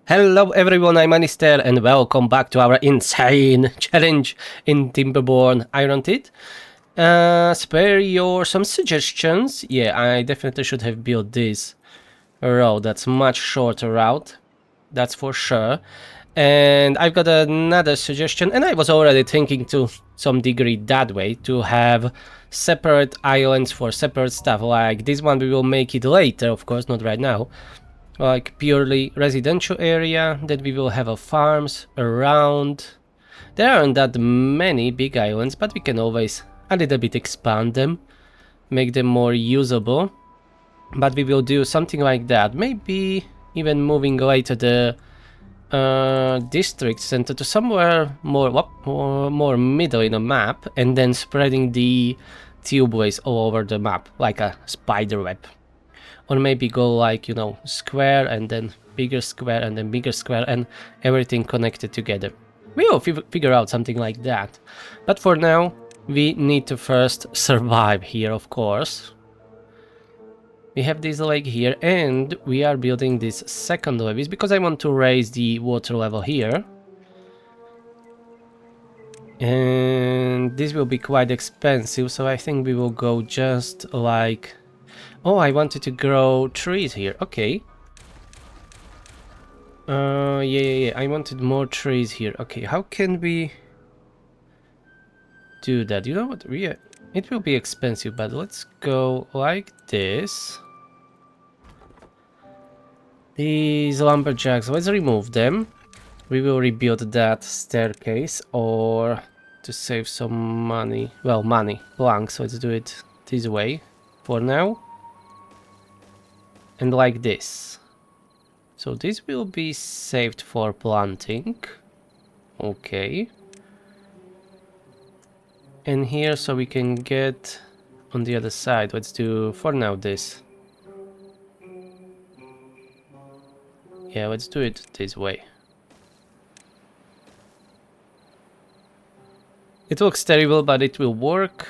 Hello everyone, I'm Anister and welcome back to our insane challenge in Timberborn Iron Teeth. Spare your some suggestions. Yeah, I definitely should have built this road. That's much shorter route, that's for sure. And I've got another suggestion, and I was already thinking to some degree that way, to have separate islands for separate stuff. Like this one we will make it later, of course, not right now. Like purely residential area, that we will have farms around. There aren't that many big islands, but we can always a little bit expand them, make them more usable. But we will do something like that, maybe even moving later the district center to somewhere more middle in the map, and then spreading the tubeways all over the map like a spider web. Or maybe go like, you know, square and then bigger square and then bigger square and everything connected together. We will figure out something like that. But for now, we need to first survive here, of course. We have this lake here and we are building this second levees because I want to raise the water level here. And this will be quite expensive, so I think we will go just like... Oh, I wanted to grow trees here. Okay. Yeah. I wanted more trees here. Okay, how can we do that? You know what? It will be expensive, but let's go like this. These lumberjacks, let's remove them. We will rebuild that staircase, or to save some money. Well, money. Planks, let's do it this way for now. And like this. So this will be saved for planting. Okay. And here, so we can get on the other side. Let's do for now this. Yeah, let's do it this way. It looks terrible, but it will work.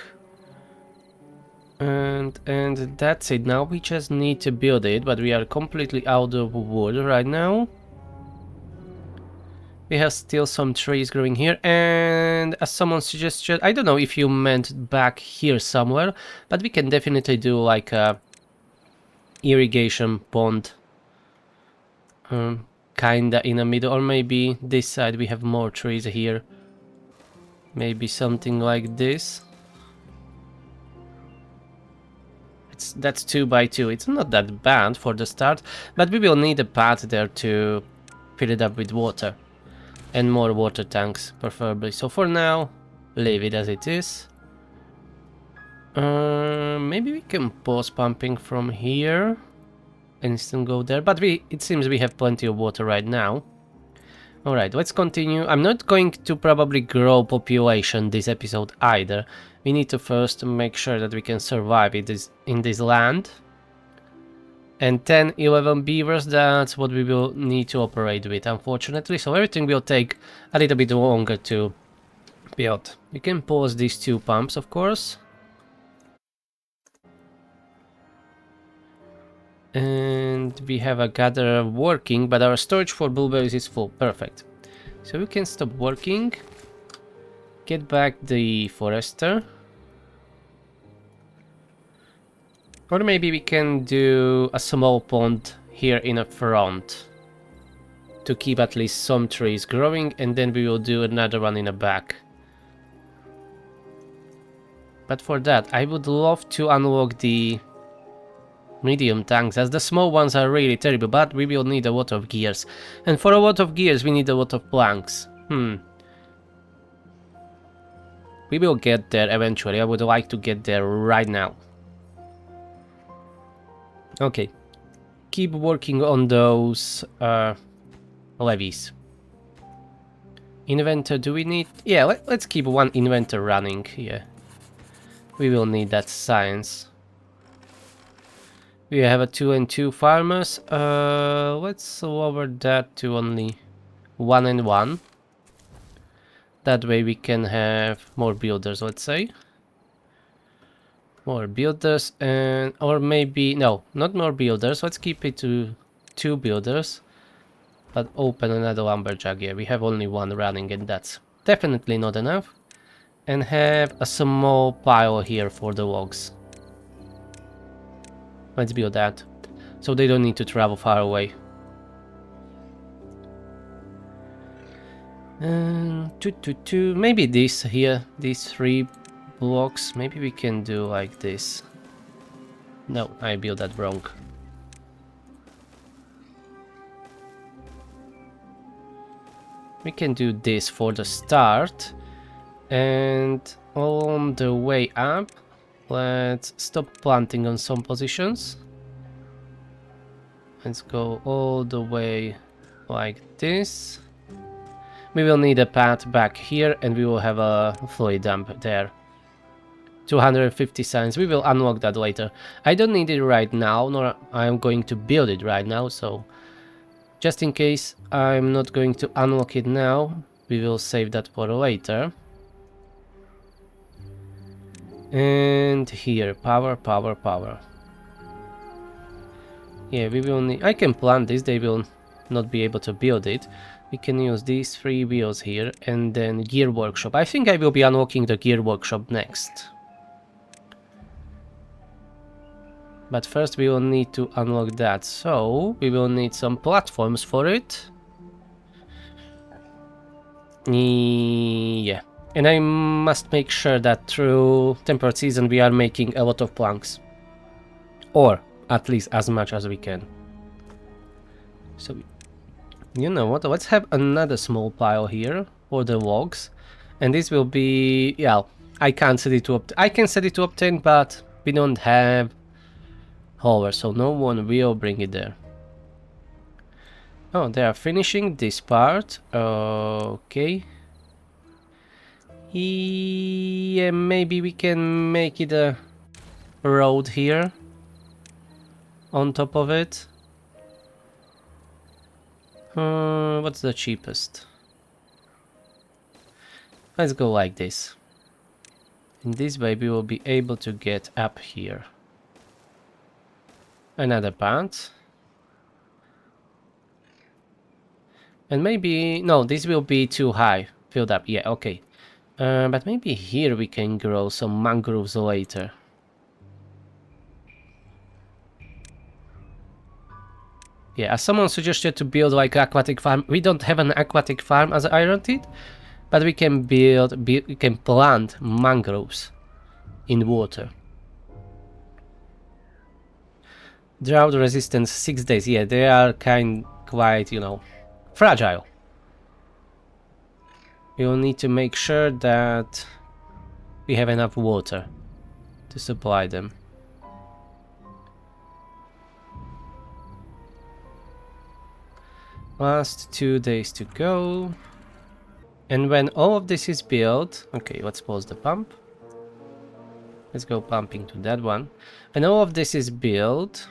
And that's it. Now we just need to build it, but we are completely out of wood right now. We have still some trees growing here, and as someone suggested, I don't know if you meant back here somewhere, but we can definitely do like a irrigation pond, kinda in the middle, or maybe this side we have more trees here. Maybe something like this. That's 2 by 2. It's not that bad for the start, but we will need a path there to fill it up with water. And more water tanks, preferably. So for now, leave it as it is. Maybe we can pause pumping from here and still go there, but it seems we have plenty of water right now. Alright, let's continue. I'm not going to probably grow population this episode either. We need to first make sure that we can survive in this land. And 10, 11 beavers, that's what we will need to operate with, unfortunately. So everything will take a little bit longer to build. We can pause these 2 pumps, of course. And we have a gatherer working, but our storage for blueberries is full. Perfect. So we can stop working. Get back the forester. Or maybe we can do a small pond here in the front to keep at least some trees growing, and then we will do another one in the back. But for that, I would love to unlock the medium tanks, as the small ones are really terrible, but we will need a lot of gears. And for a lot of gears, we need a lot of planks. We will get there eventually. I would like to get there right now. Okay. Keep working on those levees. Inventor, do we need... Yeah, let's keep one inventor running. Yeah. We will need that science. We have a 2 and 2 farmers. Let's lower that to only 1 and 1. That way we can have more builders, let's say. More builders, or maybe... No, not more builders. Let's keep it to 2 builders. But open another lumberjack. Yeah, we have only one running and that's definitely not enough. And have a small pile here for the logs. Let's build that. So they don't need to travel far away. And maybe this here, these 3 blocks, maybe we can do like this. No, I built that wrong. We can do this for the start. And on the way up, let's stop planting on some positions. Let's go all the way like this. We will need a path back here and we will have a fluid dump there. 250 signs. We will unlock that later. I don't need it right now, nor I'm going to build it right now, so just in case I'm not going to unlock it now, we will save that for later. And here, power. Yeah, we will need... I can plant this, they will not be able to build it. We can use these 3 wheels here and then gear workshop. I think I will be unlocking the gear workshop next. But first we will need to unlock that, so we will need some platforms for it. Yeah. And I must make sure that through temperate season we are making a lot of planks. Or at least as much as we can. So, you know what, let's have another small pile here for the logs. And this will be, yeah, I can't set it to obtain. I can set it to obtain, but we don't have hauler, so no one will bring it there. Oh, they are finishing this part. Okay. Yeah, maybe we can make it a road here on top of it. What's the cheapest? Let's go like this. In this way we will be able to get up here. Another path. And maybe... no, this will be too high. Filled up, yeah, okay. But maybe here we can grow some mangroves later. Yeah, as someone suggested to build like aquatic farm. We don't have an aquatic farm as Iron Teeth, but we can we can plant mangroves in water. Drought resistance 6 days. Yeah, they are quite, you know, fragile. We will need to make sure that we have enough water to supply them. Last 2 days to go. And when all of this is built... okay, let's pause the pump. Let's go pumping to that one. When all of this is built...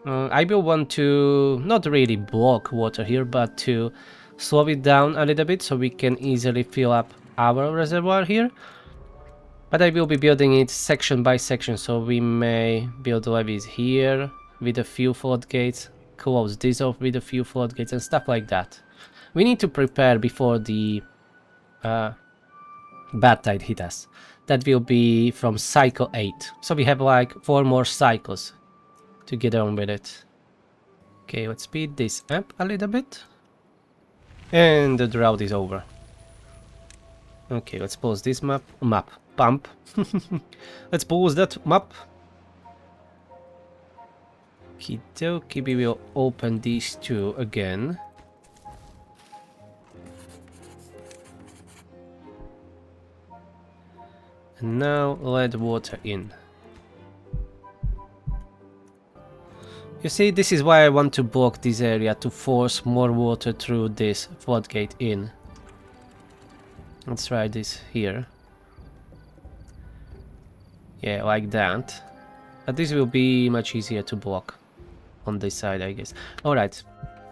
I will want to not really block water here, but to slow it down a little bit so we can easily fill up our reservoir here. But I will be building it section by section, so we may build levees here with a few floodgates, close this off with a few floodgates and stuff like that. We need to prepare before the Badtide hit us. That will be from cycle 8. So we have like 4 more cycles to get on with it. Okay, let's speed this up a little bit. And the drought is over. Okay, let's pause this pump. Let's pause that map. Okie, we will open these 2 again. And now let water in. You see, this is why I want to block this area, to force more water through this floodgate in. Let's try this here. Yeah, like that. But this will be much easier to block on this side, I guess. Alright,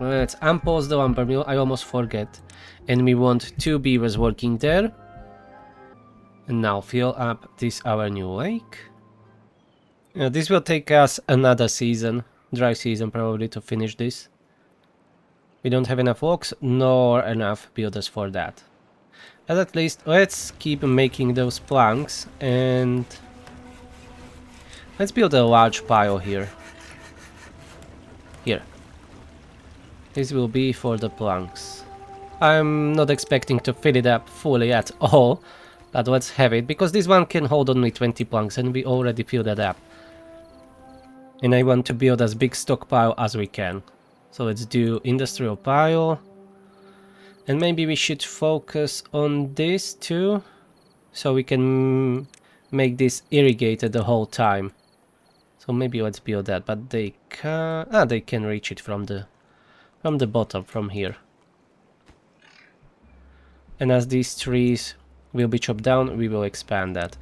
let's unpause the lumber mill. I almost forget. And we want 2 beavers working there. And now fill up this our new lake. This will take us another season. Dry season probably to finish this. We don't have enough logs nor enough builders for that. But at least let's keep making those planks and let's build a large pile here. Here. This will be for the planks. I'm not expecting to fill it up fully at all, but let's have it, because this one can hold only 20 planks and we already filled that up. And I want to build as big stockpile as we can. So let's do industrial pile. And maybe we should focus on this too, so we can make this irrigated the whole time. So maybe let's build that, but they can reach it from the bottom, from here. And as these trees will be chopped down, we will expand that.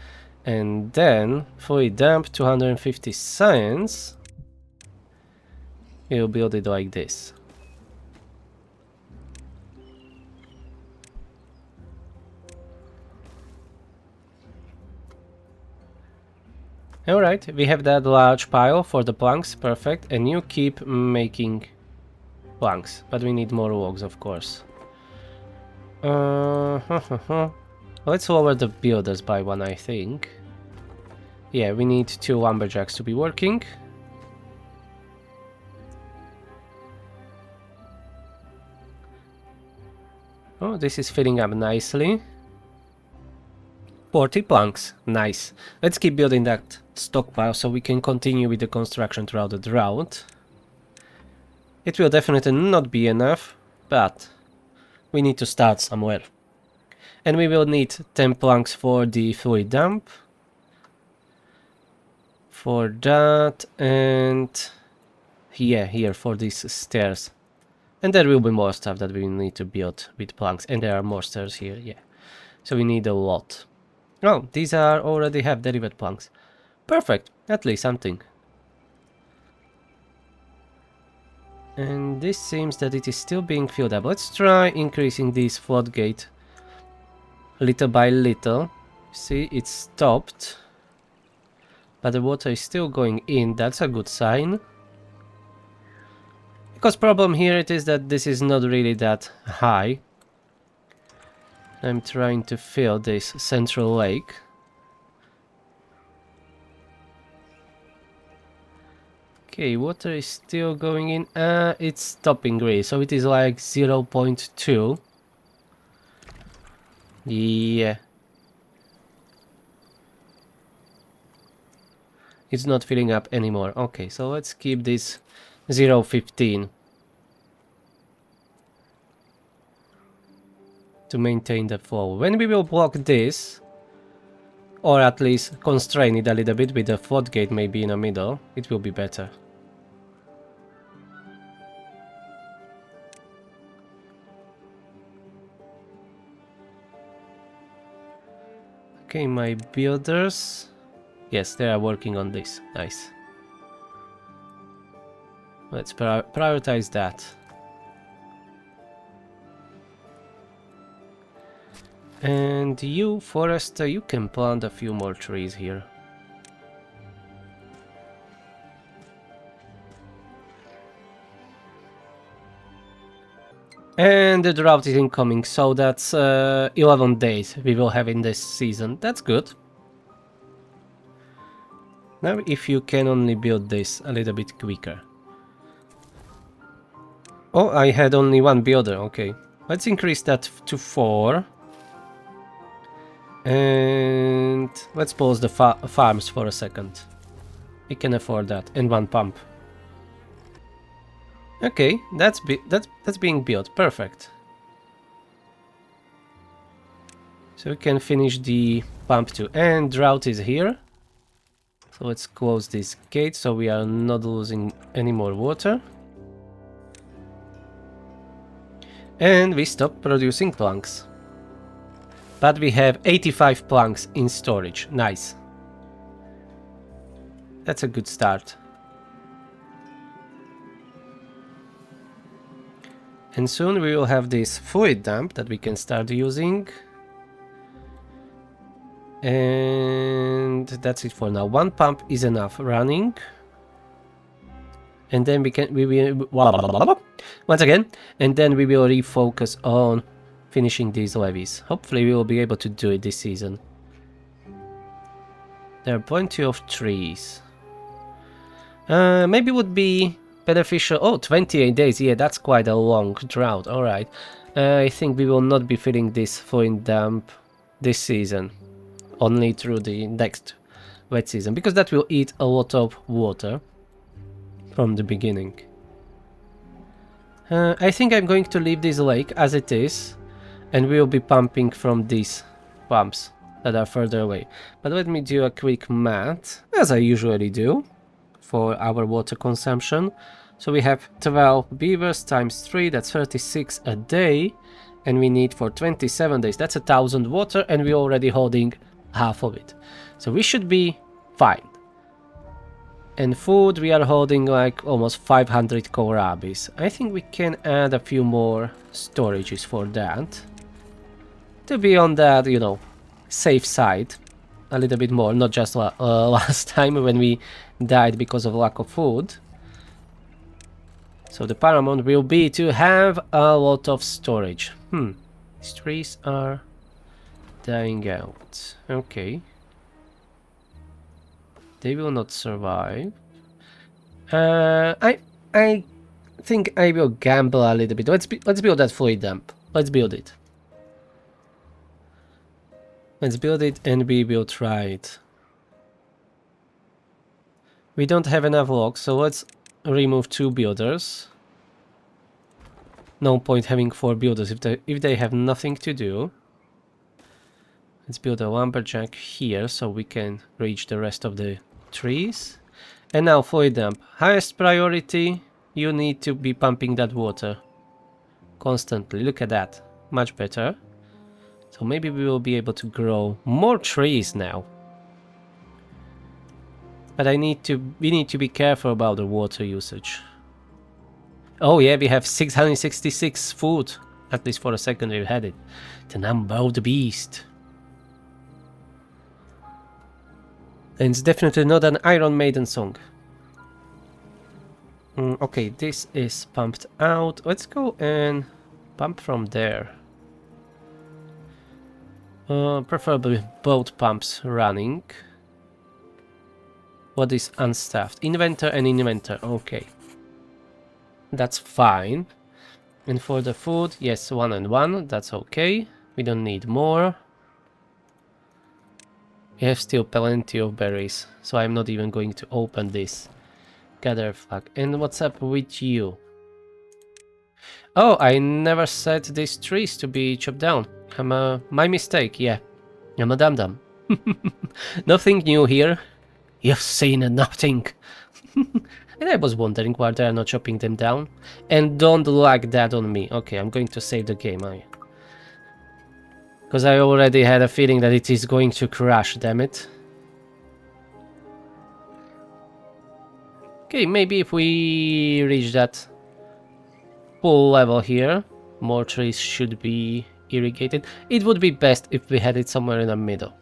And then, fluid dump, 250 cents. We'll build it like this. Alright, we have that large pile for the planks, perfect. And you keep making planks, but we need more logs, of course. Let's lower the builders by one, I think. Yeah, we need 2 lumberjacks to be working. Oh, this is filling up nicely. 40 planks, nice. Let's keep building that stockpile so we can continue with the construction throughout the drought. It will definitely not be enough, but we need to start somewhere. And we will need 10 planks for the fluid dump. For that, and yeah, here for these stairs. And there will be more stuff that we need to build with planks. And there are more stairs here, yeah. So we need a lot. Oh, these are already have delivered planks. Perfect, at least something. And this seems that it is still being filled up. Let's try increasing this floodgate little by little. See, it stopped. But the water is still going in, that's a good sign. Because problem here it is that this is not really that high. I'm trying to fill this central lake. Okay, water is still going in. It's stopping really, so it is like 0.2. Yeah. It's not filling up anymore. Okay, so let's keep this 0.15 to maintain the flow. When we will block this, or at least constrain it a little bit with the floodgate maybe in the middle, it will be better. Okay, my builders, yes, they are working on this. Nice. Let's prioritize that. And you, Forester, you can plant a few more trees here. And the drought is incoming, so that's 11 days we will have in this season. That's good. Now if you can only build this a little bit quicker. Oh, I had only one builder, okay. Let's increase that to 4. And let's pause the farms for a second. We can afford that, and 1 pump. Okay, that's being built, perfect. So we can finish the pump too, and Drought is here. So let's close this gate so we are not losing any more water. And we stop producing planks. But we have 85 planks in storage, nice. That's a good start. And soon we will have this fluid dump that we can start using. And that's it for now. 1 pump is enough running. And then we once again, and then we will refocus on finishing these levees. Hopefully we will be able to do it this season. There are plenty of trees. Maybe would be beneficial. Oh, 28 days. Yeah, that's quite a long drought. Alright. I think we will not be filling this fluid dump this season. Only through the next wet season. Because that will eat a lot of water from the beginning. I think I'm going to leave this lake as it is. And we will be pumping from these pumps that are further away. But let me do a quick math, as I usually do, for our water consumption. So we have 12 beavers times 3, that's 36 a day. And we need for 27 days, that's 1,000 water, and we're already holding half of it. So we should be fine. And food, we are holding like almost 500 kohlrabis. I think we can add a few more storages for that. To be on that, you know, safe side a little bit more, not just last time when we died because of lack of food. So the paramount will be to have a lot of storage. These trees are dying out. Okay. They will not survive. I think I will gamble a little bit. Let's build that fluid dump. Let's build it. Let's build it and we will try it. We don't have enough logs, so let's remove 2 builders. No point having 4 builders if they have nothing to do. Let's build a lumberjack here so we can reach the rest of the trees. And now fluid dump. Highest priority, you need to be pumping that water constantly. Look at that. Much better. So maybe we will be able to grow more trees now. But we need to be careful about the water usage. Oh yeah, we have 666 food. At least for a second we had it. The number of the beast. And it's definitely not an Iron Maiden song. Okay, this is pumped out. Let's go and pump from there. Preferably both pumps running. What is unstaffed? Inventor and inventor. Okay. That's fine. And for the food, yes, 1 and 1. That's okay. We don't need more. We have still plenty of berries, so I'm not even going to open this. Gather flag. And what's up with you? Oh, I never set these trees to be chopped down. My mistake, yeah. I'm a dum-dum. Nothing new here. You've seen nothing. And I was wondering why they are not chopping them down. And don't lag that on me. Okay, I'm going to save the game. Because I already had a feeling that it is going to crash, damn it. Okay, maybe if we reach that full level here, more trees should be irrigated. It would be best if we had it somewhere in the middle.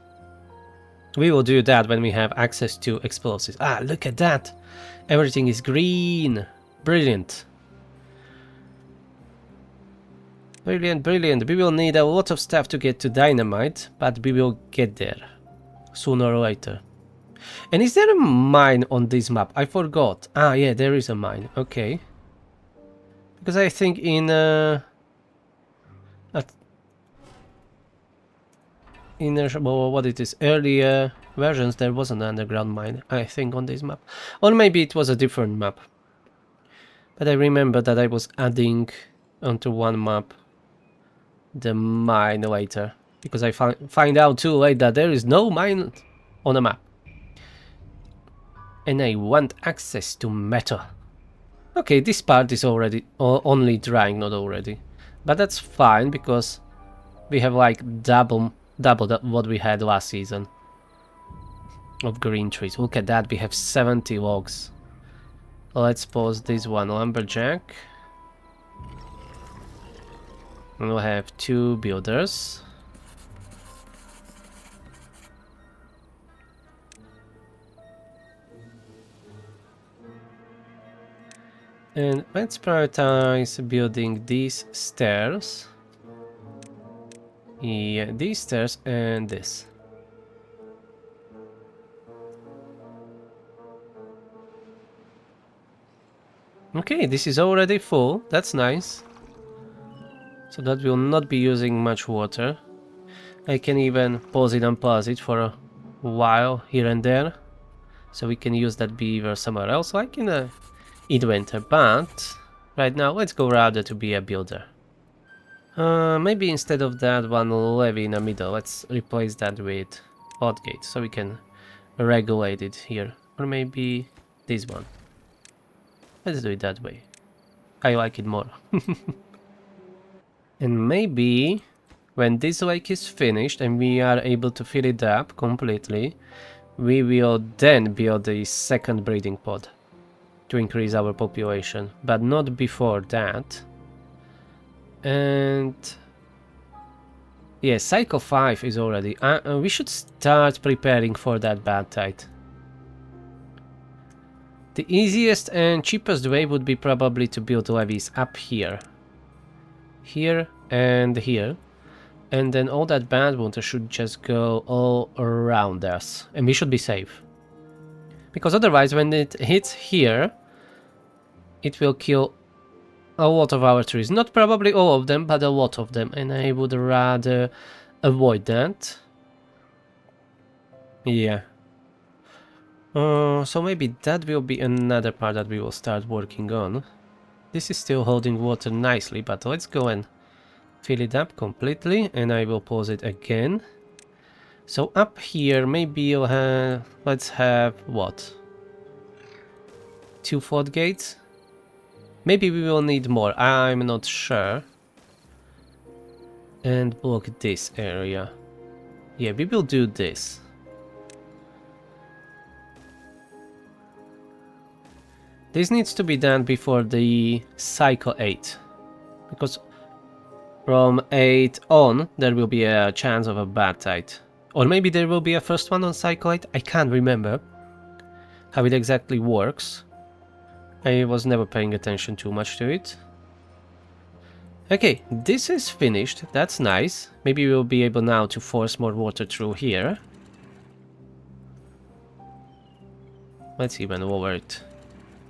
We will do that when we have access to explosives. Ah, look at that! Everything is green! Brilliant! Brilliant, brilliant. We will need a lot of stuff to get to dynamite, but we will get there sooner or later. And is there a mine on this map? I forgot. Ah, yeah, there is a mine. Okay. Because I think in what it is, earlier versions there was an underground mine, I think, on this map. Or maybe it was a different map. But I remember that I was adding onto one map the mine later, because I find out too late that there is no mine on the map. And I want access to metal. Okay, this part is already only drying, not already. But that's fine, because we have like double what we had last season of green trees. Look at that, we have 70 logs. Let's pause this one, lumberjack. And we'll have 2 builders. And let's prioritize building these stairs. Yeah, these stairs and this. Okay, this is already full. That's nice. So that will not be using much water. I can even pause it and pause it for a while here and there. So we can use that beaver somewhere else, like in the winter. But right now, let's go rather to be a builder. Maybe instead of that one levee in the middle, let's replace that with Floodgate, so we can regulate it here. Or maybe this one. Let's do it that way. I like it more. And maybe when this lake is finished and we are able to fill it up completely, we will then build a second breeding pod to increase our population, but not before that. And yeah, cycle 5 is already... we should start preparing for that Badtide. The easiest and cheapest way would be probably to build levees up here. Here and here. And then all that bad water should just go all around us. And we should be safe. Because otherwise when it hits here, it will kill a lot of our trees. Not probably all of them, but a lot of them. And I would rather avoid that. Yeah. So maybe that will be another part that we will start working on. This is still holding water nicely, but let's go and fill it up completely, and I will pause it again. So up here, maybe you'll have... let's have what? 2 floodgates? Maybe we will need more, I'm not sure. And block this area. Yeah, we will do this. This needs to be done before the cycle 8. Because from 8 on, there will be a chance of a Badtide. Or maybe there will be a first one on cycle 8. I can't remember how it exactly works. I was never paying attention too much to it. Okay, this is finished. That's nice. Maybe we'll be able now to force more water through here. Let's even lower it,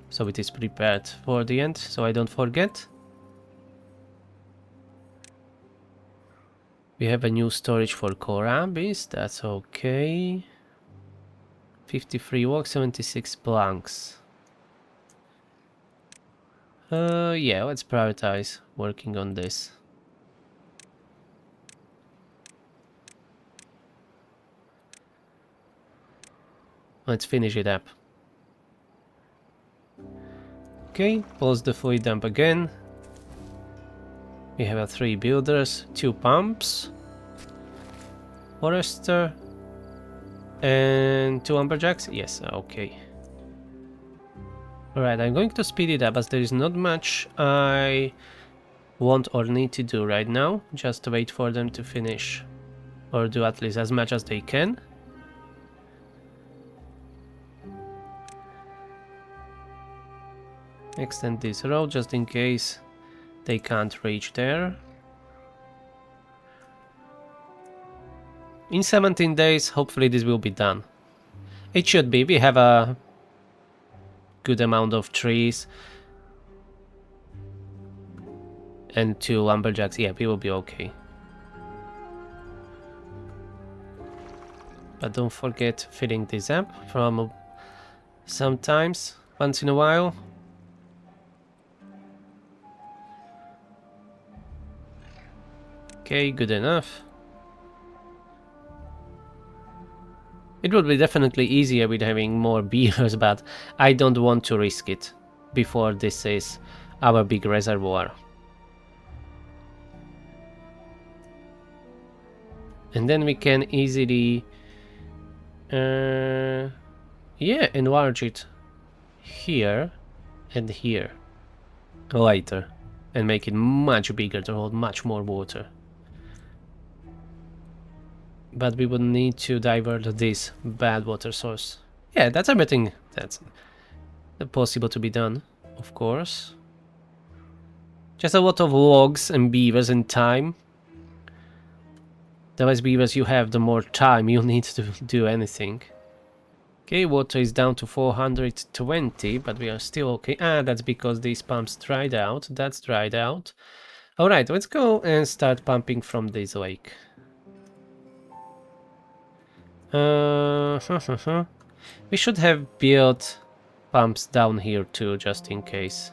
so it is prepared for the end, so I don't forget. We have a new storage for Korabis, that's okay. 53 walks, 76 planks. Yeah, let's prioritize working on this. Let's finish it up. Okay, pause the fluid dump again. We have 3 builders, 2 pumps, forester, and 2 lumberjacks. Yes, okay. Alright, I'm going to speed it up as there is not much I want or need to do right now. Just wait for them to finish, or do at least as much as they can. Extend this road just in case they can't reach there. In 17 days, hopefully this will be done. It should be. We have a good amount of trees. And 2 lumberjacks. Yeah, we will be okay. But don't forget filling this up from sometimes, once in a while. Okay, good enough. It would be definitely easier with having more beers, but I don't want to risk it before this is our big reservoir. And then we can easily yeah, enlarge it here and here later and make it much bigger to hold much more water. But we would need to divert this bad water source. Yeah, that's everything that's possible to be done, of course. Just a lot of logs and beavers and time. The less beavers you have, the more time you need to do anything. Okay, water is down to 420, but we are still okay. Ah, that's because these pumps dried out. That's dried out. Alright, let's go and start pumping from this lake. We should have built pumps down here too, just in case.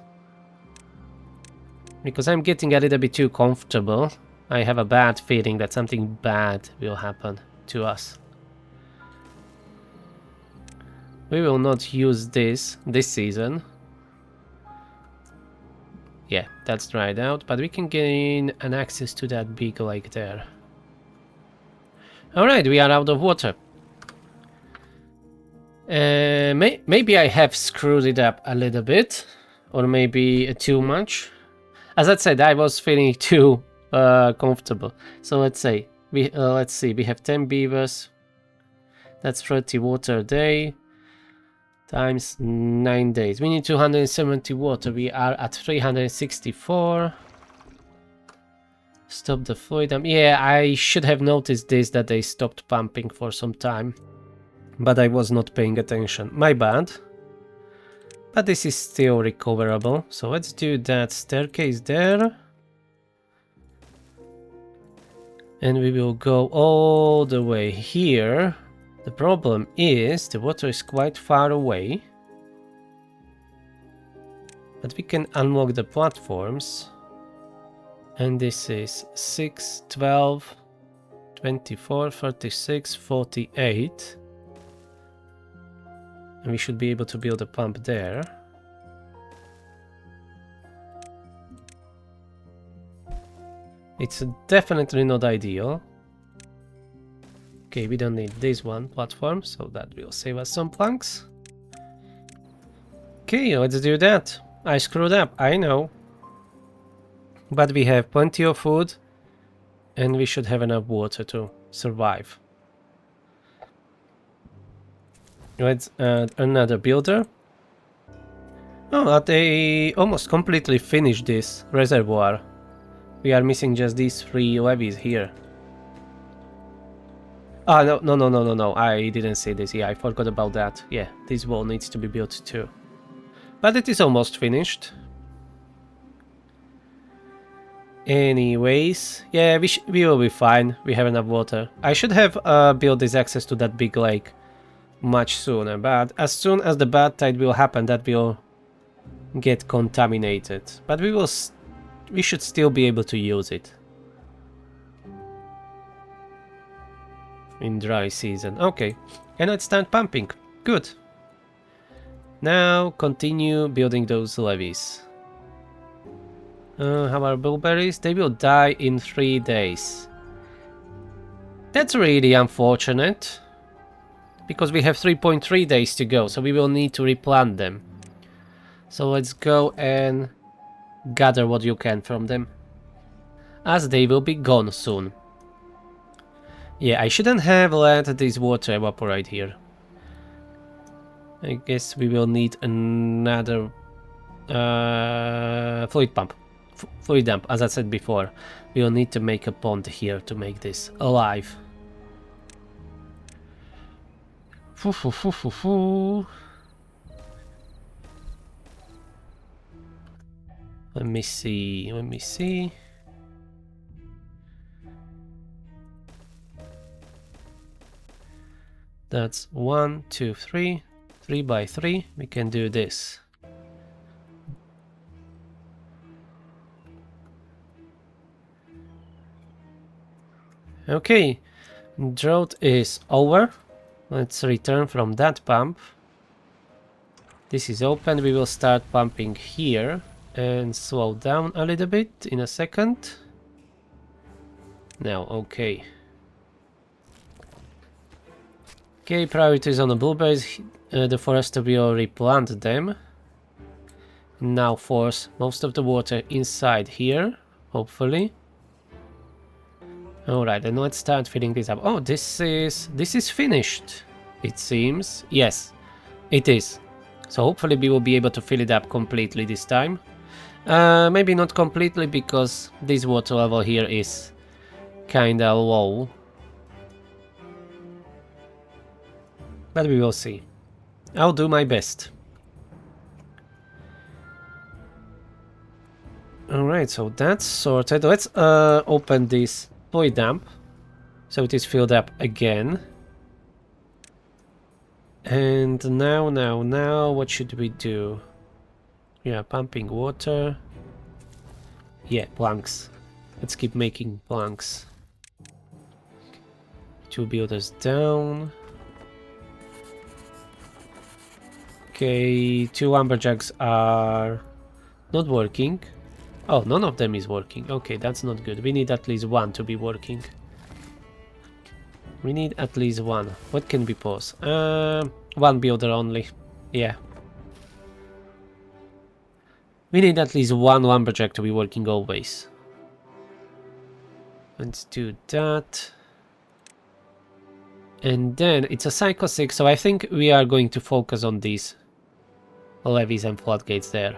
Because I'm getting a little bit too comfortable. I have a bad feeling that something bad will happen to us. We will not use this season. Yeah, that's dried out, but we can gain an access to that big lake there. Alright, we are out of water. Maybe I have screwed it up a little bit, or maybe too much. As I said, I was feeling too comfortable. So let's see. We have 10 beavers. That's 30 water a day times 9 days. We need 270 water. We are at 364. Stop the fluid dump. Yeah, I should have noticed this, that they stopped pumping for some time. But I was not paying attention. My bad. But this is still recoverable. So let's do that staircase there. And we will go all the way here. The problem is the water is quite far away. But we can unlock the platforms. And this is 6, 12, 24, 36, 48. And we should be able to build a pump there. It's definitely not ideal. Okay, we don't need this one platform, so that will save us some planks. Okay, let's do that. I screwed up, I know. But we have plenty of food, and we should have enough water to survive. Let's add another builder. Oh, they almost completely finished this reservoir. We are missing just these 3 levees here. Ah, no, I didn't say this. Yeah, I forgot about that. Yeah, this wall needs to be built too. But it is almost finished. Anyways, yeah, we will be fine. We have enough water. I should have built this access to that big lake much sooner, but as soon as the Badtide will happen, that will get contaminated. But we should still be able to use it in dry season. Okay, and let's start pumping. Good. Now continue building those levees. How are blueberries? They will die in 3 days. That's really unfortunate, because we have 3.3 days to go, so we will need to replant them. So let's go and gather what you can from them, as they will be gone soon. Yeah, I shouldn't have let this water evaporate here. I guess we will need another fluid pump. Fluid dump, as I said before. We will need to make a pond here to make this alive. Let me see. That's 1, 2, 3. 3 by 3. We can do this. Okay, drought is over. Let's return from that pump. This is open. We will start pumping here and slow down a little bit in a second. Now, okay. Okay, priorities on the blueberries. The forester will replant them. Now force most of the water inside here, hopefully. Alright, and let's start filling this up. Oh, this is finished, it seems. Yes, it is. So hopefully we will be able to fill it up completely this time. Maybe not completely, because this water level here is kinda low. But we will see. I'll do my best. Alright, so that's sorted. Let's open this void dump, so it is filled up again. And now, what should we do? Yeah, pumping water. Yeah, planks. Let's keep making planks. 2 builders down. Okay, 2 lumberjacks are not working. Oh, none of them is working. Okay, that's not good. We need at least 1 to be working. We need at least 1. What can we pause? 1 builder only. Yeah. We need at least 1 lumberjack to be working always. Let's do that. And then it's a cycle 6, so I think we are going to focus on these levees and floodgates there.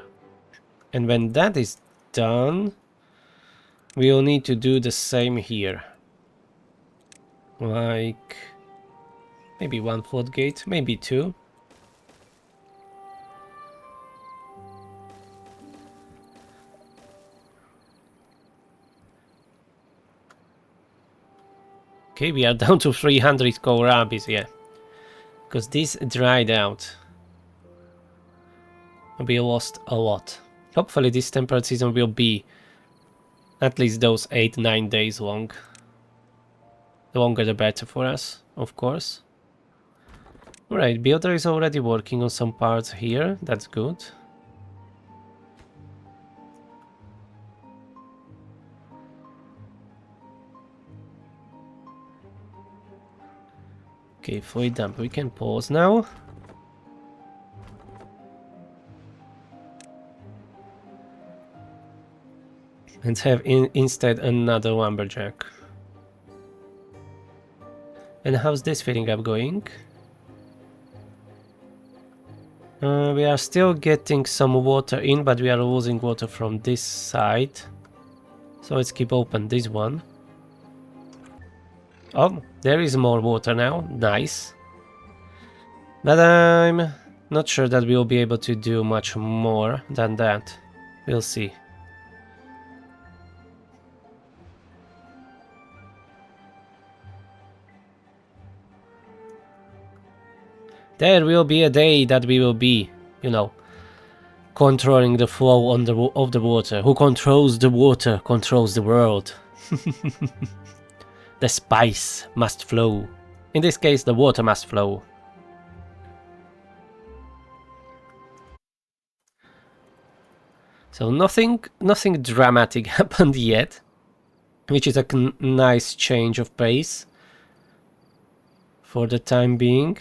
And when that is done, we'll need to do the same here. Like maybe 1 floodgate, maybe 2. Okay, we are down to 300 kohlrabis, yeah. Because this dried out. We lost a lot. Hopefully this temperate season will be at least those 8-9 days long. The longer the better for us, of course. Alright, builder is already working on some parts here, that's good. Okay, void dump, we can pause now. And have instead another lumberjack. And how's this filling up going? We are still getting some water in, but we are losing water from this side. So let's keep open this one. Oh, there is more water now. Nice. But I'm not sure that we'll be able to do much more than that. We'll see. There will be a day that we will be, you know, controlling the flow of the water. Who controls the water controls the world. The spice must flow. In this case, the water must flow. So nothing dramatic happened yet, which is a nice change of pace for the time being.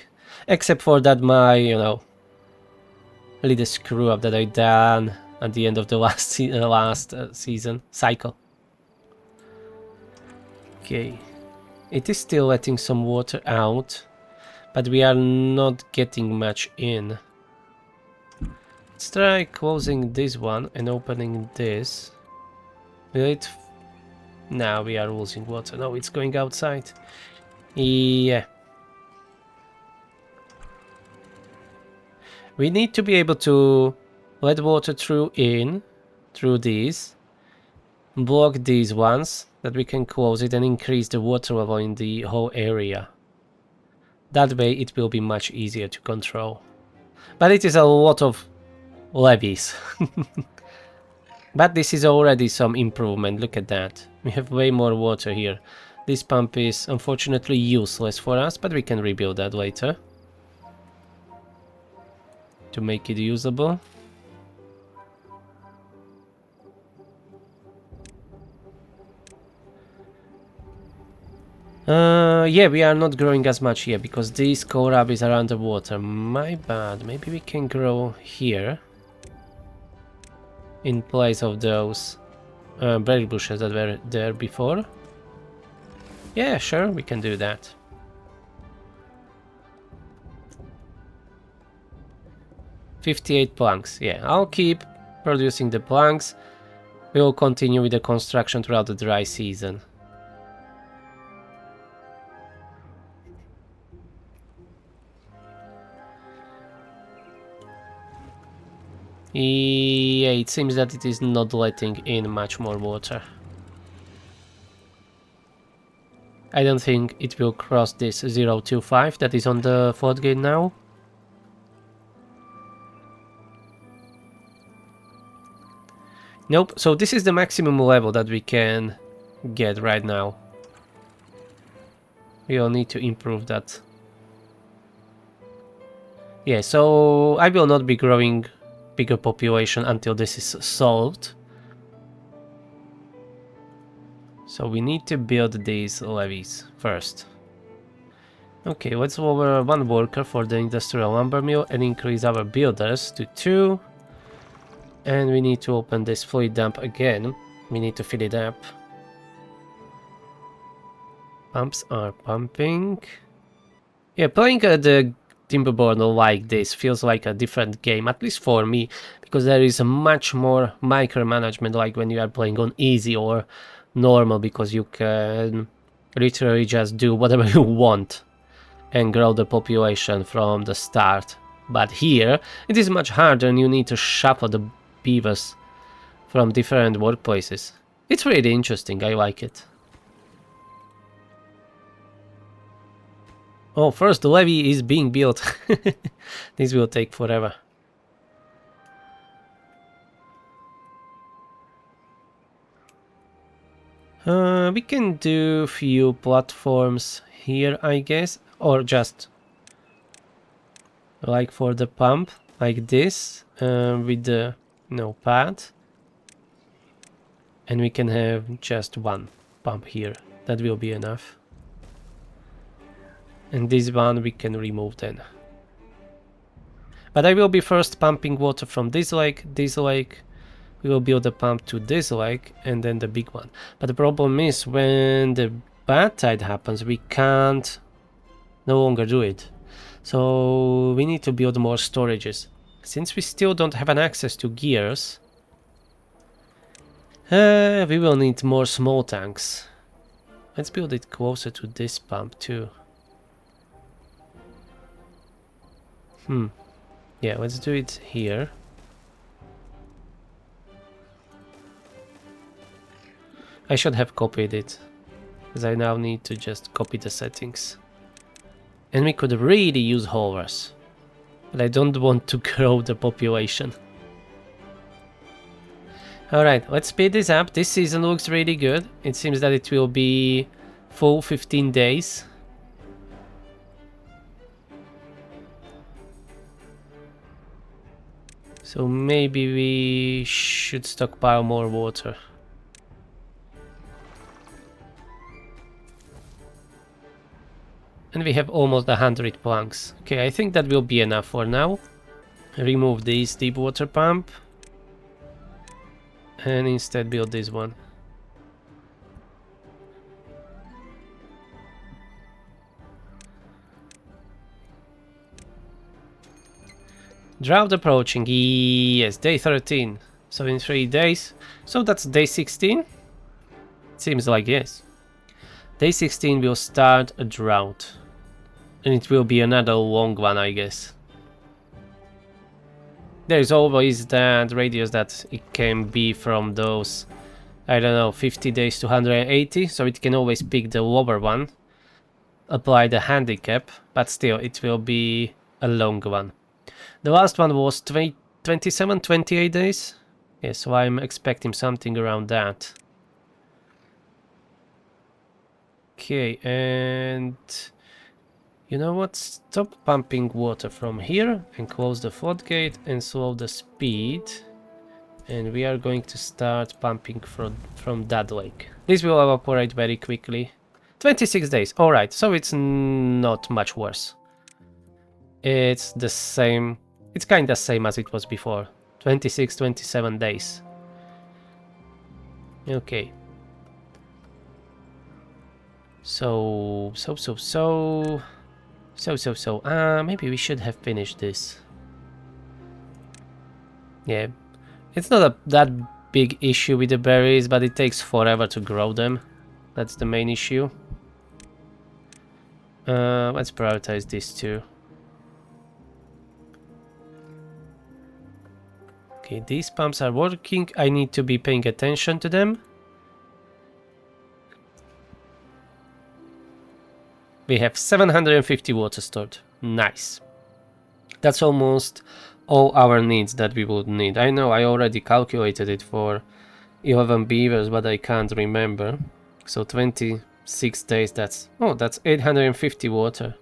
Except for that my, you know, little screw up that I done at the end of the last season cycle. Okay, it is still letting some water out, but we are not getting much in. Let's try closing this one and opening this. Will it? Now we are losing water. No, it's going outside. Yeah. We need to be able to let water through these, block these ones, that we can close it and increase the water level in the whole area. That way it will be much easier to control. But it is a lot of levees. But this is already some improvement, look at that. We have way more water here. This pump is unfortunately useless for us, but we can rebuild that later to make it usable. Yeah, we are not growing as much here because these kohlrabis are underwater. My bad. Maybe we can grow here in place of those berry bushes that were there before. Yeah, sure, we can do that. $58 planks. Yeah, I'll keep producing the planks. We will continue with the construction throughout the dry season. Yeah, it seems that it is not letting in much more water. I don't think it will cross this 0.25 that is on the Floodgate now. Nope, so this is the maximum level that we can get right now. We will need to improve that. Yeah, so I will not be growing bigger population until this is solved. So we need to build these levees first. Okay, let's lower 1 worker for the industrial lumber mill and increase our builders to 2. And we need to open this fluid dump again. We need to fill it up. Pumps are pumping. Yeah, playing the Timberborn like this feels like a different game, at least for me, because there is a much more micromanagement, like when you are playing on easy or normal, because you can literally just do whatever you want and grow the population from the start. But here it is much harder and you need to shuffle the beavers from different workplaces. It's really interesting, I like it. Oh, first the levee is being built. This will take forever. We can do few platforms here, I guess, or just like for the pump, like this, with the pad, and we can have just one pump here. That will be enough. And this one we can remove then. But I will be first pumping water from this lake. We will build a pump to this lake and then the big one. But the problem is when the bad tide happens, we can't no longer do it. So we need to build more storages. Since we still don't have an access to gears, we will need more small tanks. Let's build it closer to this pump too. Yeah, let's do it here. I should have copied it, because I now need to just copy the settings. And we could really use haulers, but I don't want to grow the population. Alright, let's speed this up. This season looks really good. It seems that it will be full 15 days. So maybe we should stockpile more water. And we have almost 100 planks. Okay, I think that will be enough for now. Remove this deep water pump. And instead build this one. Drought approaching, yes, day 13. So in 3 days. So that's day 16? Seems like yes. Day 16 will start a drought. And it will be another long one, I guess. There's always that radius that it can be from those, I don't know, 50 days to 180. So it can always pick the lower one. Apply the handicap, but still it will be a long one. The last one was 27, 28 days. Yeah, so I'm expecting something around that. Okay, and you know what? Stop pumping water from here and close the floodgate and slow the speed. And we are going to start pumping from that lake. This will evaporate very quickly. 26 days, alright, so it's not much worse. It's the same, it's kind of same as it was before. 26, 27 days. Okay. Maybe we should have finished this. Yeah, it's not that big issue with the berries, but it takes forever to grow them. That's the main issue. Let's prioritize these two. Okay, these pumps are working. I need to be paying attention to them. We have 750 water stored. Nice. That's almost all our needs that we would need. I know I already calculated it for 11 beavers, but I can't remember. So 26 days, that's 850 water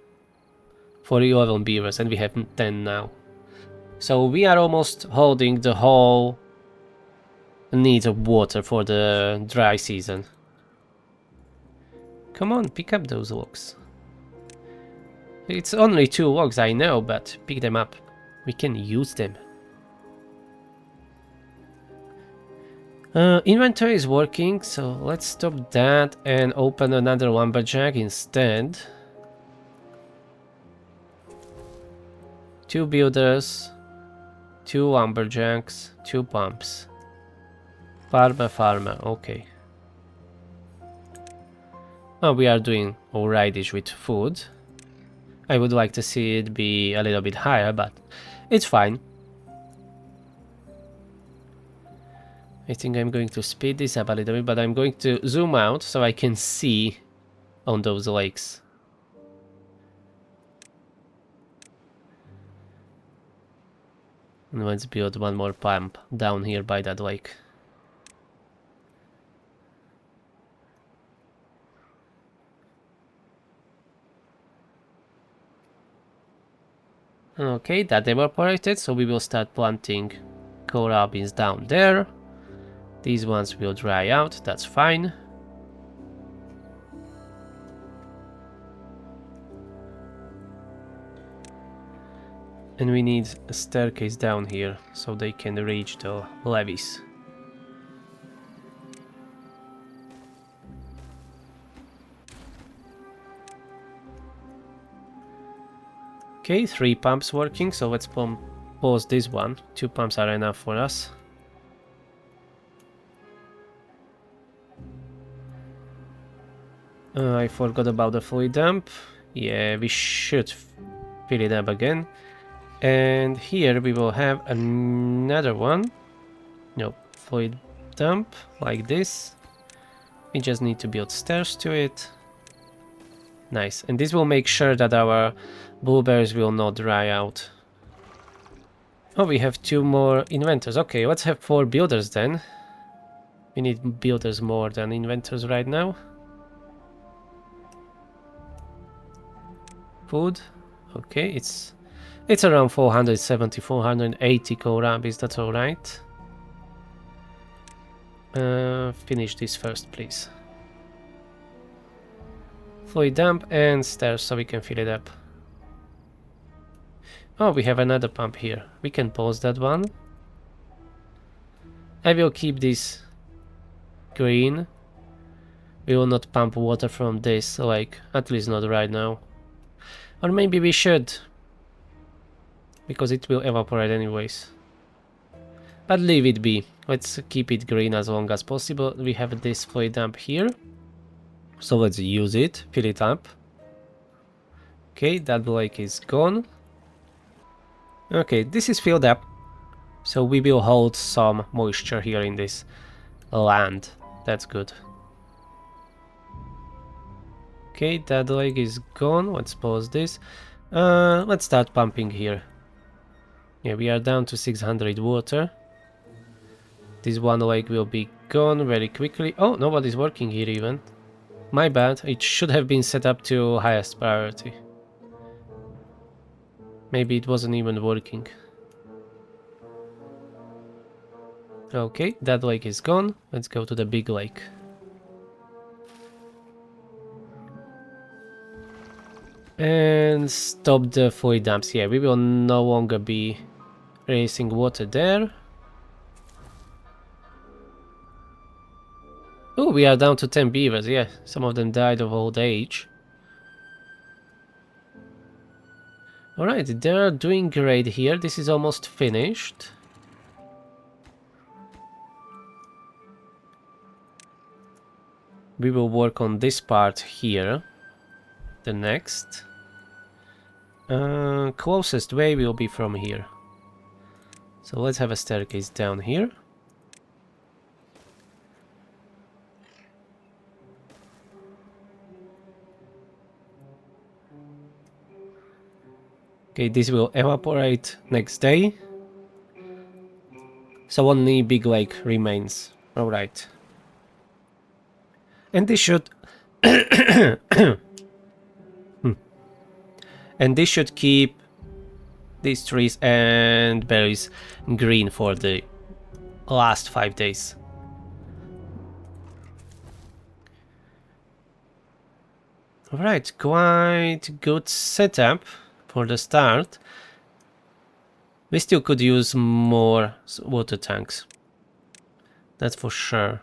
for 11 beavers, and we have 10 now. So we are almost holding the whole needs of water for the dry season. Come on, pick up those logs. It's only 2 logs, I know, but pick them up. We can use them. Inventory is working, so let's stop that and open another lumberjack instead. 2 builders, 2 lumberjacks, 2 pumps. Farmer, okay. Oh, we are doing alright-ish with food. I would like to see it be a little bit higher, but it's fine. I think I'm going to speed this up a little bit, but I'm going to zoom out so I can see on those lakes. And let's build one more pump down here by that lake. Okay, that evaporated, so we will start planting coral beans down there. These ones will dry out, that's fine. And we need a staircase down here so they can reach the levees. Okay, 3 pumps working, so let's pause this one. 2 pumps are enough for us. I forgot about the fluid dump. Yeah, we should fill it up again. And here we will have another one. No, fluid dump like this. We just need to build stairs to it. Nice, and this will make sure that our blueberries will not dry out. Oh, we have 2 more inventors. Okay, let's have 4 builders then. We need builders more than inventors right now. Food. Okay, it's around 470, 480 kohlrabies, that's alright. Finish this first, please. Fluid dump and stairs so we can fill it up. Oh, we have another pump here. We can pause that one. I will keep this green. We will not pump water from this, like, at least not right now. Or maybe we should, because it will evaporate anyways. But leave it be. Let's keep it green as long as possible. We have this fluid dump here. So let's use it, fill it up. Okay, that lake is gone. Okay, this is filled up. So we will hold some moisture here in this land. That's good. Okay, that lake is gone. Let's pause this. Let's start pumping here. Yeah, we are down to 600 water. This one lake will be gone very quickly. Oh, nobody's working here even. My bad, it should have been set up to highest priority. Maybe it wasn't even working. Okay, that lake is gone. Let's go to the big lake. And stop the fluid dumps. Yeah, we will no longer be racing water there. Oh, we are down to 10 beavers, yeah. Some of them died of old age. Alright, they're doing great here. This is almost finished. we will work on this part here. The next. Closest way will be from here. So let's have a staircase down here. Okay, this will evaporate next day. So only Big Lake remains. Alright. And this should... And this should keep these trees and berries green for the last 5 days. Alright, quite good setup for the start. We still could use more water tanks. That's for sure.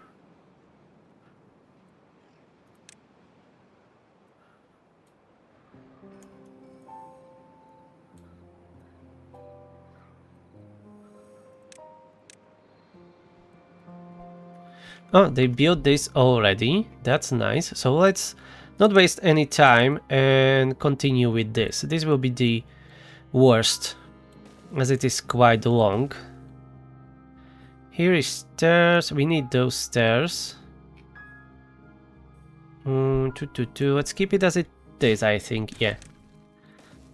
Oh, they built this already. That's nice. So let's not waste any time and continue with this. This will be the worst, as it is quite long. Here is stairs. We need those stairs. Let's keep it as it is, I think. Yeah.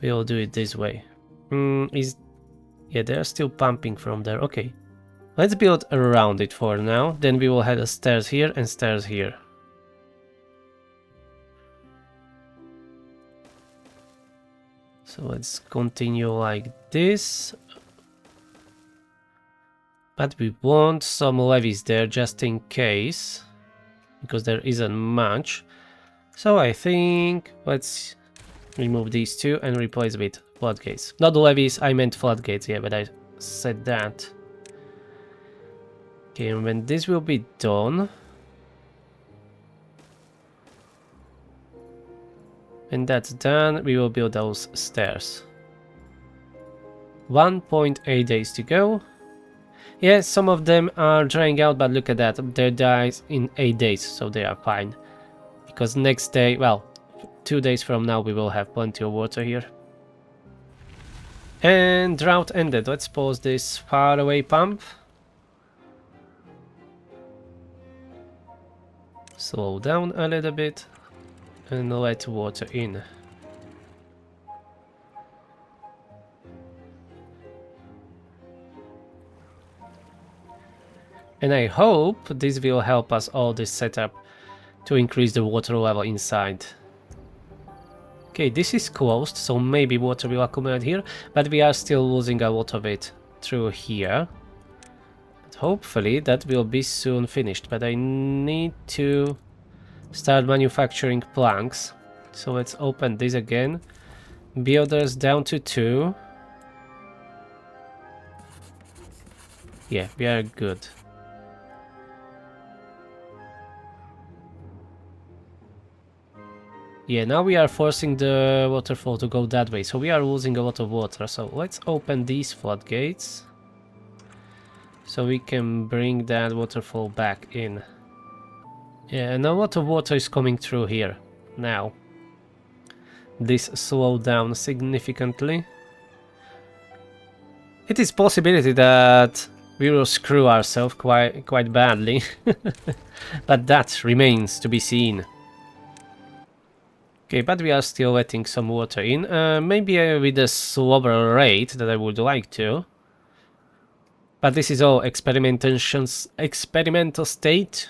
We'll do it this way. Yeah, they're still pumping from there. Okay. Let's build around it for now. Then we will have a stairs here and stairs here. So let's continue like this. But we want some levees there just in case, because there isn't much. So I think let's remove these two and replace with floodgates. Not levees, I meant floodgates, yeah, but I said that. Okay, and when this will be done, and that's done, we will build those stairs. 1.8 days to go. Yes, some of them are drying out, but look at that, they dies in 8 days, so they are fine. Because next day, well, 2 days from now, we will have plenty of water here. And drought ended. Let's pause this faraway pump. Slow down a little bit and let water in. And I hope this will help us all this setup to increase the water level inside. Okay, this is closed, so maybe water will accumulate here, but we are still losing a lot of it through here. But hopefully that will be soon finished, but I need to start manufacturing planks. So let's open this again. Builders down to 2. Yeah, we are good. Yeah, now we are forcing the waterfall to go that way, so we are losing a lot of water. So let's open these floodgates, so we can bring that waterfall back in. Yeah, and a lot of water is coming through here now. This slowed down significantly. It is possibility that we will screw ourselves quite badly, but that remains to be seen. Okay, but we are still letting some water in, maybe with a slower rate that I would like to. But this is all experimental state,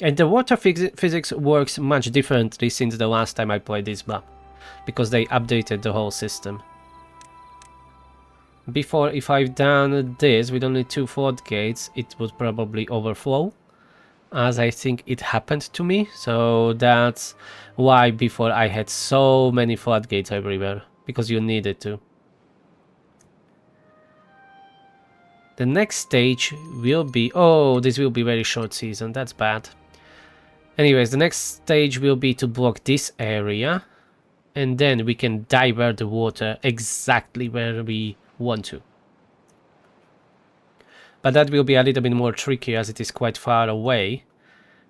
and the water physics works much differently since the last time I played this map, because they updated the whole system. Before, if I've done this with only 2 floodgates, it would probably overflow, as I think it happened to me, so that's why before I had so many floodgates everywhere, because you needed to. The next stage will be... oh, this will be very short season, that's bad. Anyways, the next stage will be to block this area, and then we can divert the water exactly where we want to. But that will be a little bit more tricky as it is quite far away.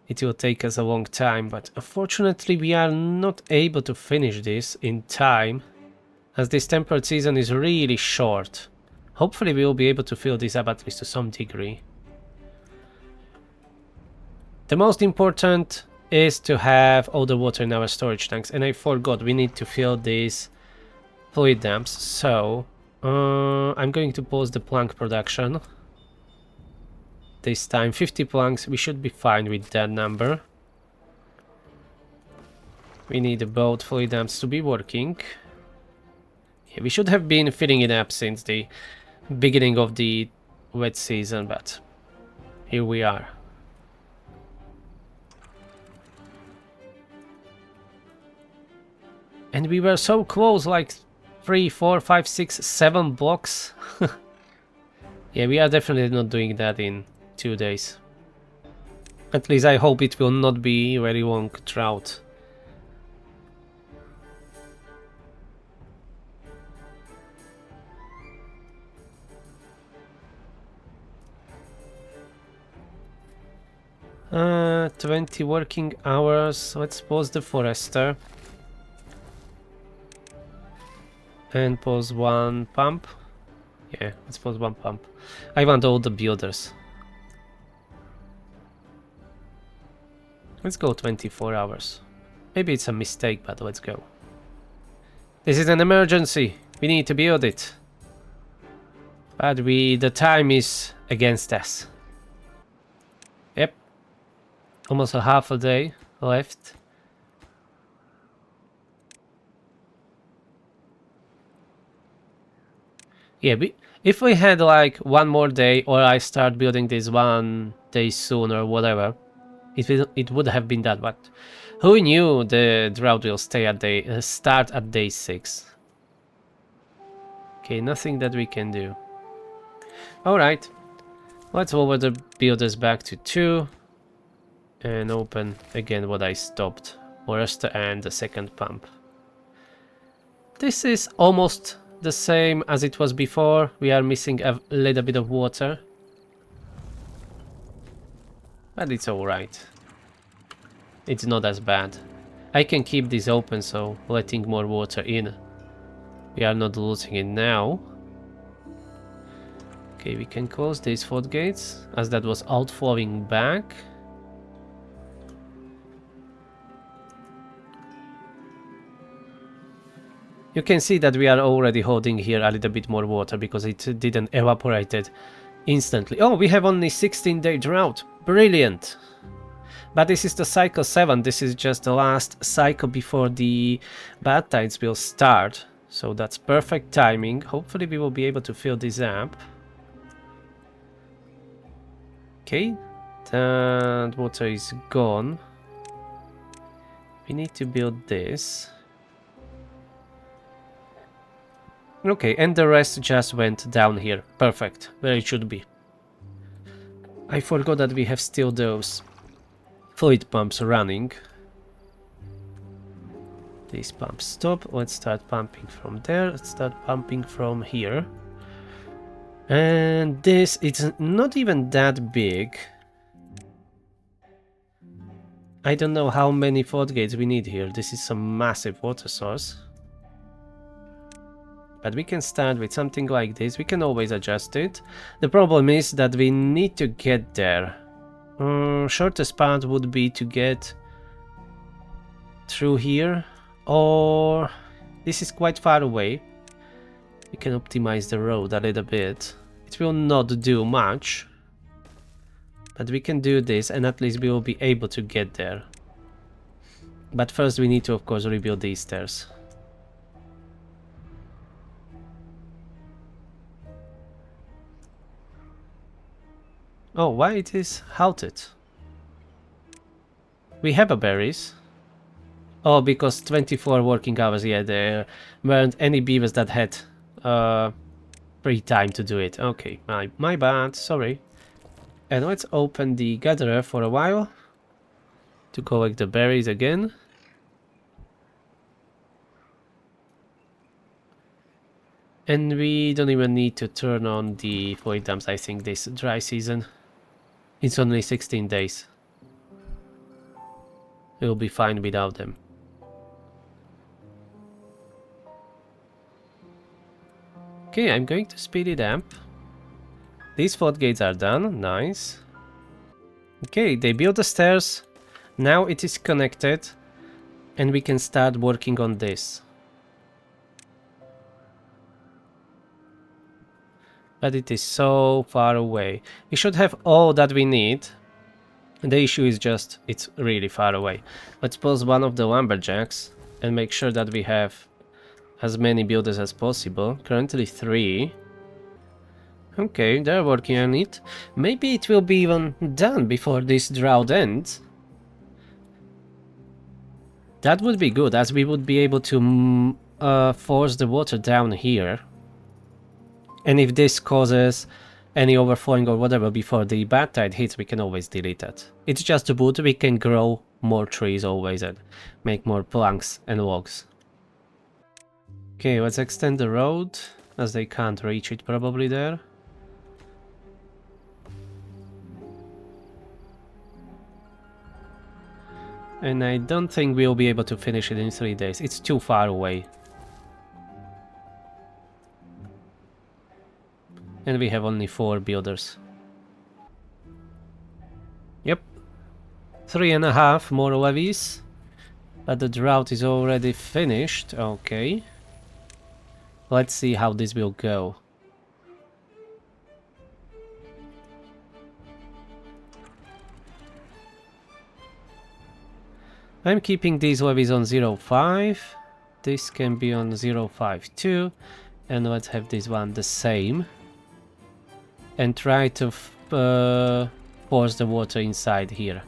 it will take us a long time, but unfortunately we are not able to finish this in time, as this temperate season is really short. Hopefully we will be able to fill this up at least to some degree. The most important is to have all the water in our storage tanks, and I forgot we need to fill these fluid dams, so I'm going to pause the plank production. This time 50 planks, we should be fine with that number. We need both fluid dams to be working. Yeah, we should have been filling it up since the beginning of the wet season, but here we are. And we were so close, like 3, 4, 5, 6, 7 blocks. Yeah, we are definitely not doing that in 2 days. At least I hope it will not be very long drought. Uh, 20 working hours. Let's pause the forester. And pause one pump. Yeah, let's pause one pump. I want all the builders. Let's go 24 hours. Maybe it's a mistake, but let's go. This is an emergency. We need to build it. But the time is against us. Yep. Almost a half a day left. Yeah, if we had like one more day, or I start building this 1 day soon or whatever, it would have been that. But who knew the drought will stay at start at day 6? Okay, nothing that we can do. All right, let's lower the builders back to 2 and open again what I stopped, forester and the second pump. This is almost the same as it was before. We are missing a little bit of water, but it's alright. It's not as bad. I can keep this open, so letting more water in. We are not losing it now. Okay, we can close these floodgates, as that was outflowing back. You can see that we are already holding here a little bit more water because it didn't evaporate instantly. Oh, we have only 16-day drought. Brilliant. But this is the cycle 7. This is just the last cycle before the bad tides will start. So that's perfect timing. Hopefully we will be able to fill this up. Okay, that water is gone. We need to build this. Okay, and the rest just went down here. Perfect, where it should be. I forgot that we have still those fluid pumps running. These pumps stop. Let's start pumping from there. Let's start pumping from here. And this, it's not even that big. I don't know how many floodgates we need here. This is some massive water source. But we can start with something like this. We can always adjust it. The problem is that we need to get there. Shortest path would be to get through here, or this is quite far away. We can optimize the road a little bit. It will not do much, but we can do this and at least we will be able to get there. But first we need to, of course, rebuild these stairs. Oh, why it is halted? We have a berries. Oh, because 24 working hours, yeah, there weren't any beavers that had free time to do it. Okay, my bad, sorry. And let's open the gatherer for a while to collect the berries again. And we don't even need to turn on the void dams, I think, this dry season. It's only 16 days. We'll be fine without them. Okay, I'm going to speed it up. These floodgates are done, nice. Okay, they built the stairs. Now it is connected. And we can start working on this. But it is so far away. We should have all that we need. The issue is just, it's really far away. Let's pose one of the lumberjacks and make sure that we have as many builders as possible. Currently 3. Okay, they're working on it. Maybe it will be even done before this drought ends. That would be good, as we would be able to force the water down here. And if this causes any overflowing or whatever before the Badtide hits, we can always delete it. It's just a wood, we can grow more trees always and make more planks and logs. Okay, let's extend the road, as they can't reach it probably there. And I don't think we'll be able to finish it in 3 days. It's too far away. And we have only 4 builders. Yep. 3.5 more levees. But the drought is already finished. Okay. Let's see how this will go. I'm keeping these levees on 0.5. This can be on 0.5 too. And let's have this one the same. And try to force the water inside here.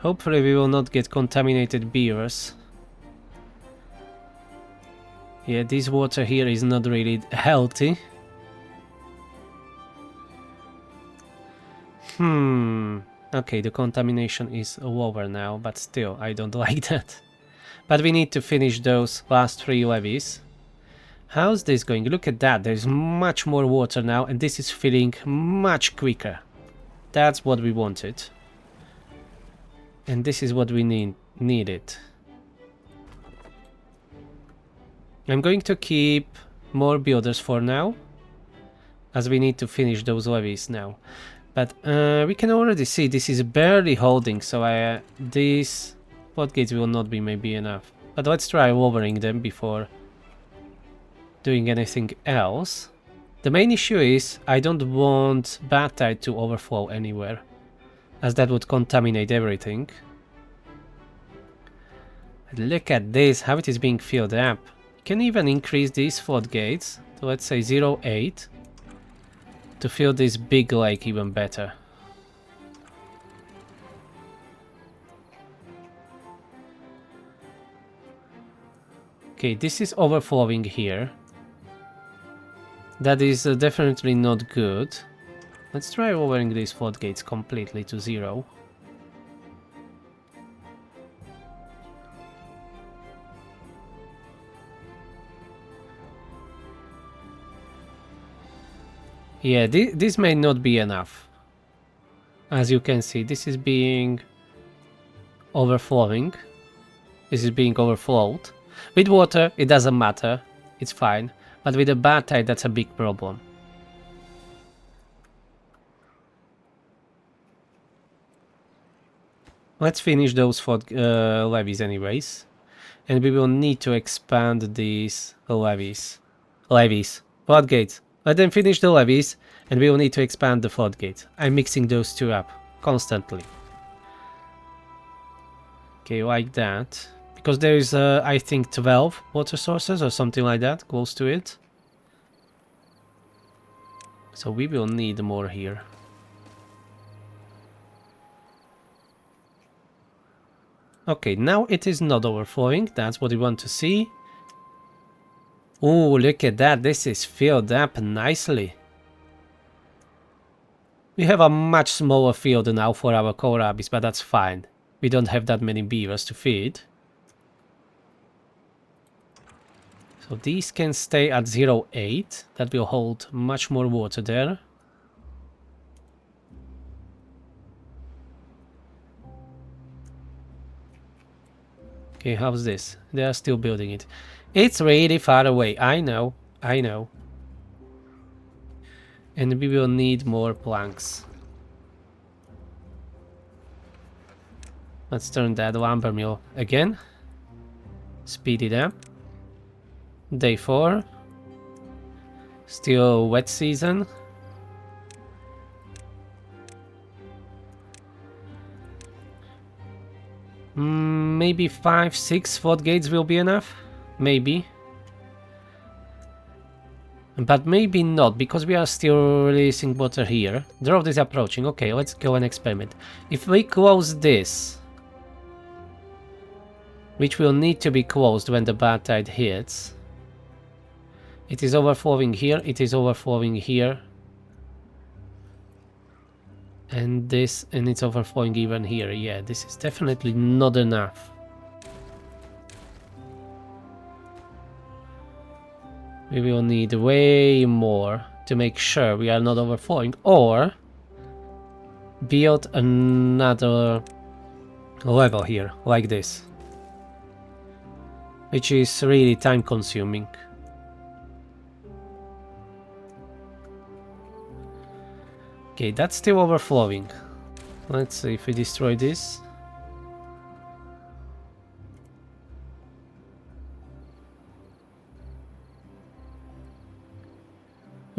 Hopefully we will not get contaminated beavers. Yeah, this water here is not really healthy. Okay, the contamination is lower now, but still, I don't like that. But we need to finish those last 3 levees. How's this going? Look at that, there's much more water now, and this is filling much quicker. That's what we wanted. And this is what we needed. I'm going to keep more builders for now, as we need to finish those levees now. But we can already see this is barely holding, so these floodgates will not be maybe enough. But let's try lowering them before doing anything else. The main issue is I don't want Badtide to overflow anywhere, as that would contaminate everything. Look at this, how it is being filled up. You can even increase these floodgates to, let's say, 0.8 to fill this big lake even better. Okay, this is overflowing here. That is definitely not good. Let's try lowering these floodgates completely to 0. Yeah, this may not be enough. As you can see, this is being overflowing. This is being overflowed. With water, it doesn't matter. It's fine. But with a Badtide, that's a big problem. Let's finish those levees anyways. And we will need to expand these levees. Floodgates. Let them finish the levees, and we will need to expand the floodgate. I'm mixing those two up constantly. Okay, like that. Because there is, I think, 12 water sources or something like that, close to it. So we will need more here. Okay, now it is not overflowing. That's what we want to see. Oh, look at that. This is filled up nicely. We have a much smaller field now for our kohlrabis, but that's fine. We don't have that many beavers to feed. So these can stay at 0.8. That will hold much more water there. Okay, how's this? They are still building it. It's really far away. I know. I know. And we will need more planks. Let's turn that lumber mill again. Speed it up. Day 4. Still wet season. Maybe 5-6 floodgates will be enough. Maybe. But maybe not, because we are still releasing water here. Drought is approaching. Okay, let's go and experiment. If we close this, which will need to be closed when the Badtide hits. It is overflowing here, it is overflowing here. And this, and it's overflowing even here. Yeah, this is definitely not enough. We will need way more to make sure we are not overflowing, or build another level here, like this. Which is really time consuming. Okay, that's still overflowing. Let's see if we destroy this.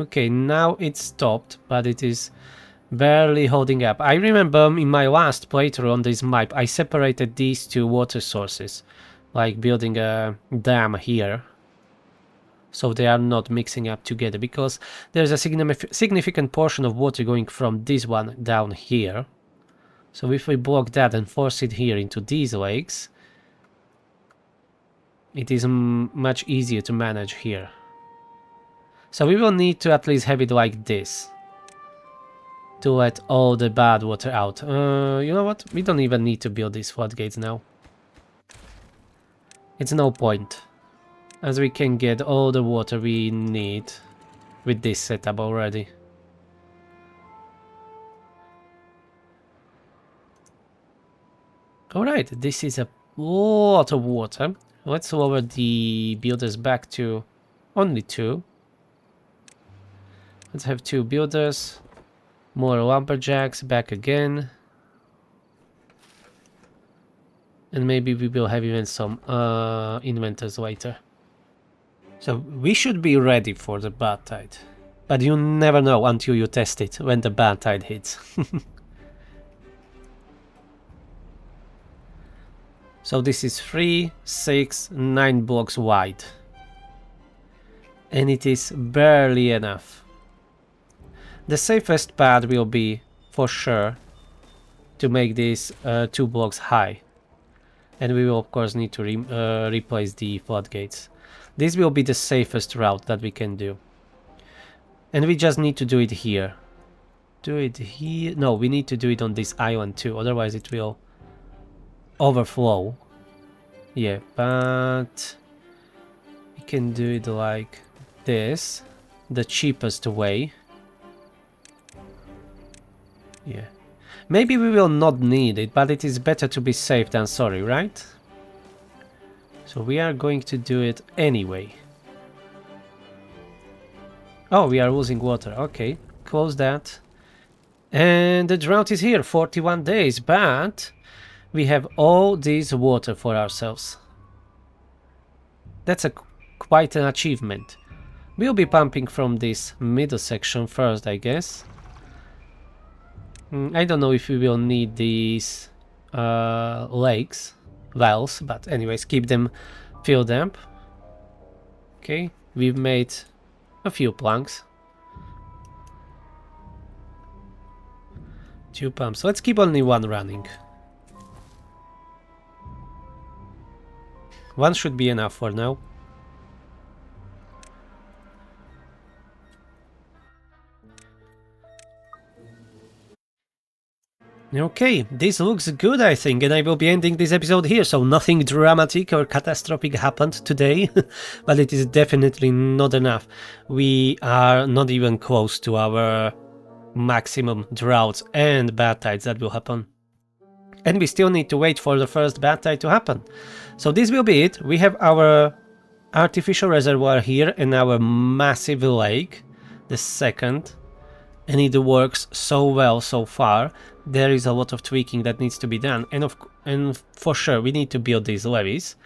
Okay, now it's stopped, but it is barely holding up. I remember in my last playthrough on this map, I separated these two water sources, like building a dam here, so they are not mixing up together, because there's a significant portion of water going from this one down here. So if we block that and force it here into these lakes, it is much easier to manage here. So we will need to at least have it like this, to let all the bad water out. You know what? We don't even need to build these floodgates now. It's no point, as we can get all the water we need with this setup already. Alright, this is a lot of water. Let's lower the builders back to only 2. Let's have 2 builders. More lumberjacks back again. And maybe we will have even some inventors later. So we should be ready for the Badtide. But you never know until you test it when the Badtide hits. So this is 3, 6, 9 blocks wide. And it is barely enough. The safest path will be, for sure, to make this 2 blocks high. And we will of course need to replace the floodgates. This will be the safest route that we can do. And we just need to do it here. Do it here? No, we need to do it on this island too, otherwise it will overflow. Yeah, but we can do it like this, the cheapest way. Yeah. Maybe we will not need it, but it is better to be safe than sorry, right? So we are going to do it anyway. Oh, we are losing water. Okay, close that. And the drought is here, 41 days, but we have all this water for ourselves. That's quite an achievement. We'll be pumping from this middle section first, I guess. I don't know if we will need these lakes, wells, but anyways, keep them filled up. Okay, we've made a few planks. 2 pumps. Let's keep only 1 running. 1 should be enough for now. Okay, this looks good, I think, and I will be ending this episode here, so nothing dramatic or catastrophic happened today, but it is definitely not enough. We are not even close to our maximum droughts and bad tides that will happen. And we still need to wait for the first bad tide to happen. So this will be it. We have our artificial reservoir here and our massive lake, the second. And it works so well so far. There is a lot of tweaking that needs to be done, and for sure we need to build these levees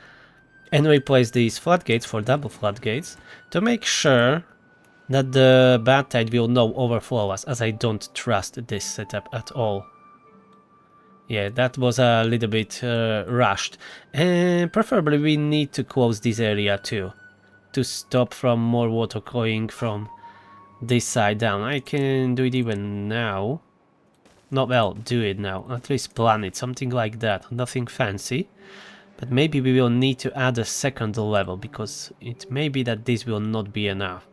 and replace these floodgates for double floodgates to make sure that the bad tide will not overflow us, as I don't trust this setup at all. Yeah, that was a little bit rushed, and preferably we need to close this area too to stop from more water going from this side down. I can do it even now. Not well, do it now. At least plan it, something like that. Nothing fancy. But maybe we will need to add a second level, because it may be that this will not be enough.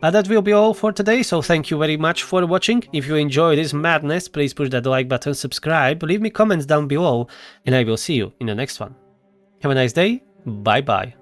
But that will be all for today, so thank you very much for watching. If you enjoy this madness, please push that like button, subscribe, leave me comments down below, and I will see you in the next one. Have a nice day, bye bye.